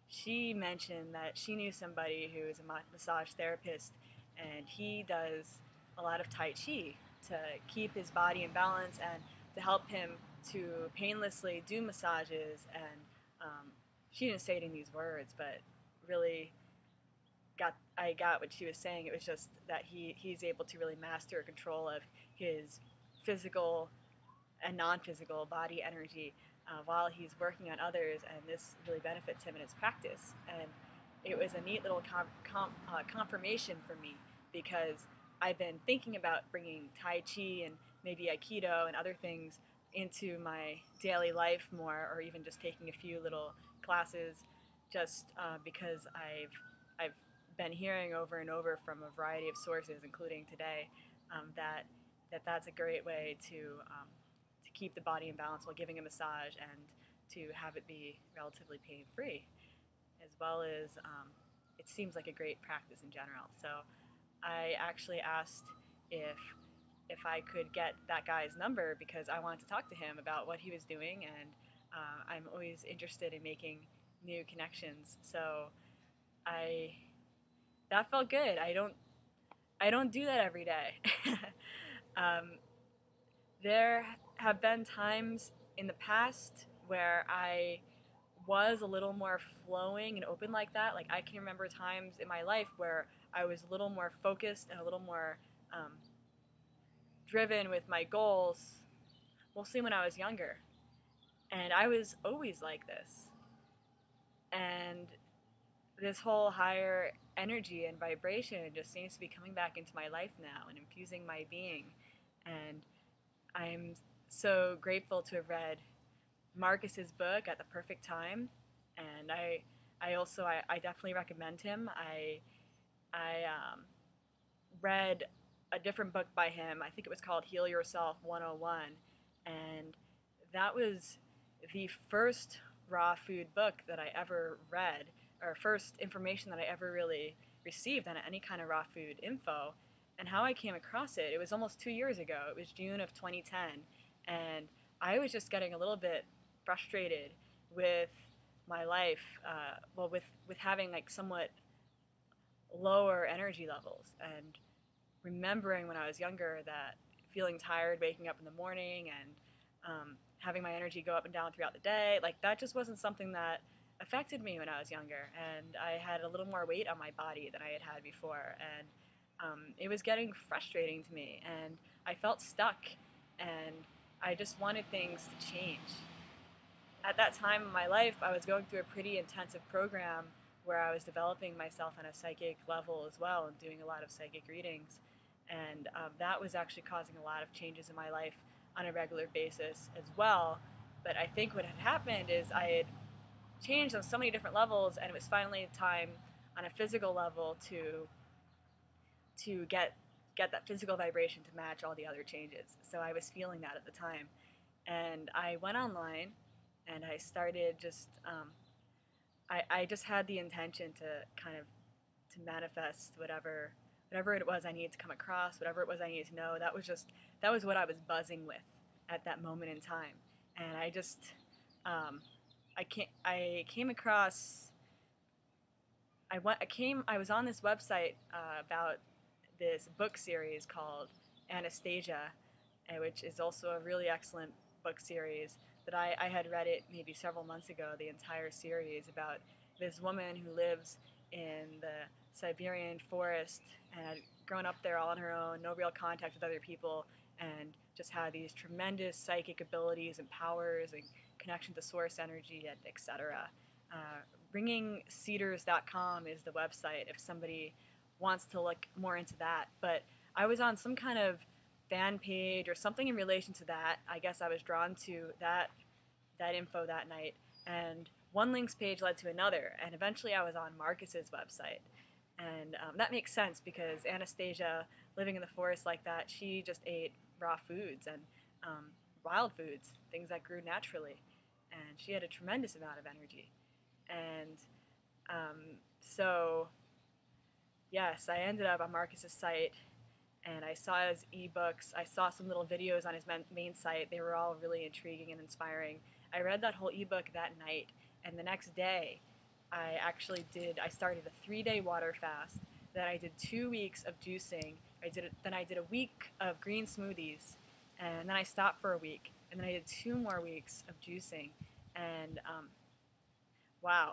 she mentioned that she knew somebody who is a massage therapist, and he does a lot of Tai Chi to keep his body in balance and to help him to painlessly do massages. And she didn't say it in these words, but really I got what she was saying. It was just that he's able to really master control of his physical and non-physical body energy while he's working on others, and this really benefits him in his practice. And it was a neat little confirmation for me, because I've been thinking about bringing Tai Chi and maybe Aikido and other things into my daily life more, or even just taking a few little classes, just because I've been hearing over and over from a variety of sources, including today, that that's a great way to keep the body in balance while giving a massage, and to have it be relatively pain free, as well as it seems like a great practice in general. So I actually asked if I could get that guy's number, because I wanted to talk to him about what he was doing, and I'm always interested in making new connections. So I that felt good. I don't do that every day. um, there have been times in the past where I was a little more flowing and open like that. Like, I can remember times in my life where I was a little more focused and a little more um, driven with my goals, mostly when I was younger. And I was always like this. And this whole higher energy and vibration just seems to be coming back into my life now and infusing my being. And I'm so grateful to have read Markus's book at the perfect time. And I definitely recommend him. I read a different book by him. I think it was called Heal Yourself 101. And that was the first raw food book that I ever read, or first information that I ever really received on any kind of raw food info. And how I came across it, it was almost 2 years ago. It was June of 2010. And I was just getting a little bit frustrated with my life, with having like somewhat lower energy levels, and remembering when I was younger that feeling tired waking up in the morning, and having my energy go up and down throughout the day, like that just wasn't something that affected me when I was younger. And I had a little more weight on my body than I had had before. And it was getting frustrating to me. And I felt stuck. And I just wanted things to change. At that time in my life, I was going through a pretty intensive program where I was developing myself on a psychic level as well, and doing a lot of psychic readings. And that was actually causing a lot of changes in my life on a regular basis as well. But I think what had happened is I had changed on so many different levels, and it was finally time on a physical level to get that physical vibration to match all the other changes. So I was feeling that at the time. And I went online, and I started just I just had the intention to kind of to manifest whatever it was I needed to come across, whatever it was I needed to know. That was what I was buzzing with at that moment in time. And I just I came across I was on this website about this book series called Anastasia, which is also a really excellent book series that I had read it maybe several months ago, the entire series, about this woman who lives in the Siberian forest and had grown up there all on her own, no real contact with other people, and just had these tremendous psychic abilities and powers and connection to source energy, and etc. Ringingcedars.com is the website if somebody wants to look more into that. But I was on some kind of fan page or something in relation to that. I guess I was drawn to that info that night, and one links page led to another, and eventually I was on Markus's website. And that makes sense, because Anastasia, living in the forest like that, she just ate raw foods and wild foods, things that grew naturally, and she had a tremendous amount of energy. And so yes, I ended up on Markus's site, and I saw his ebooks. I saw some little videos on his main site. They were all really intriguing and inspiring. I read that whole ebook that night, and the next day I started a 3-day water fast. Then I did 2 weeks of juicing. Then I did a week of green smoothies, and then I stopped for a week, and then I did 2 more weeks of juicing, and wow,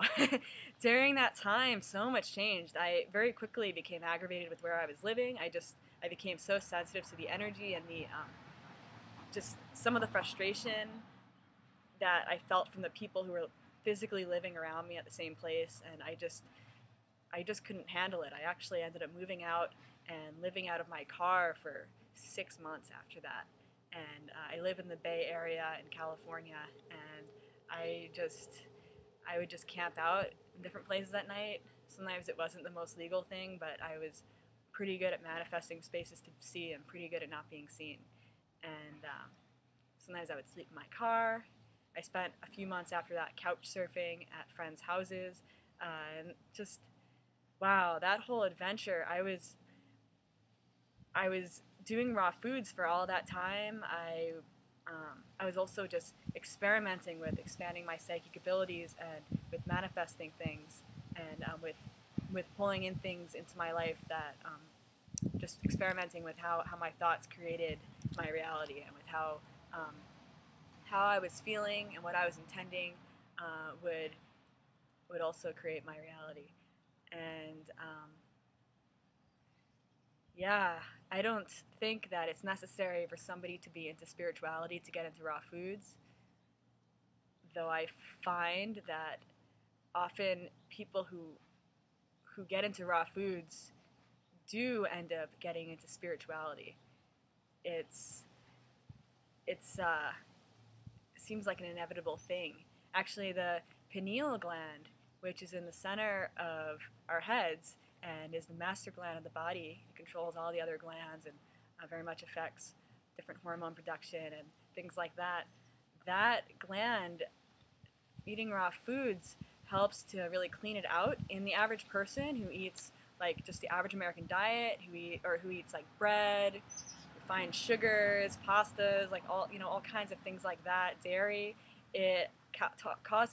during that time, so much changed. I very quickly became aggravated with where I was living. I became so sensitive to the energy and the just some of the frustration that I felt from the people who were physically living around me at the same place, and I just couldn't handle it. I actually ended up moving out and living out of my car for 6 months after that. And I live in the Bay Area in California, and I just I would just camp out in different places at night. Sometimes it wasn't the most legal thing, but I was pretty good at manifesting spaces to see and pretty good at not being seen. And sometimes I would sleep in my car. I spent a few months after that couch surfing at friends' houses, and just wow, that whole adventure. I was doing raw foods for all that time. I was also just experimenting with expanding my psychic abilities and with manifesting things and with pulling in things into my life that just experimenting with how my thoughts created my reality and with how I was feeling and what I was intending would also create my reality. And yeah, I don't think that it's necessary for somebody to be into spirituality to get into raw foods, though I find that often people who get into raw foods do end up getting into spirituality. It's it seems like an inevitable thing. Actually, the pineal gland, which is in the center of our heads and is the master gland of the body, it controls all the other glands and very much affects different hormone production and things like that. That gland, eating raw foods, helps to really clean it out in the average person who eats like just the average American diet, who eats like bread, refined sugars, pastas, like all kinds of things like that, dairy. It causes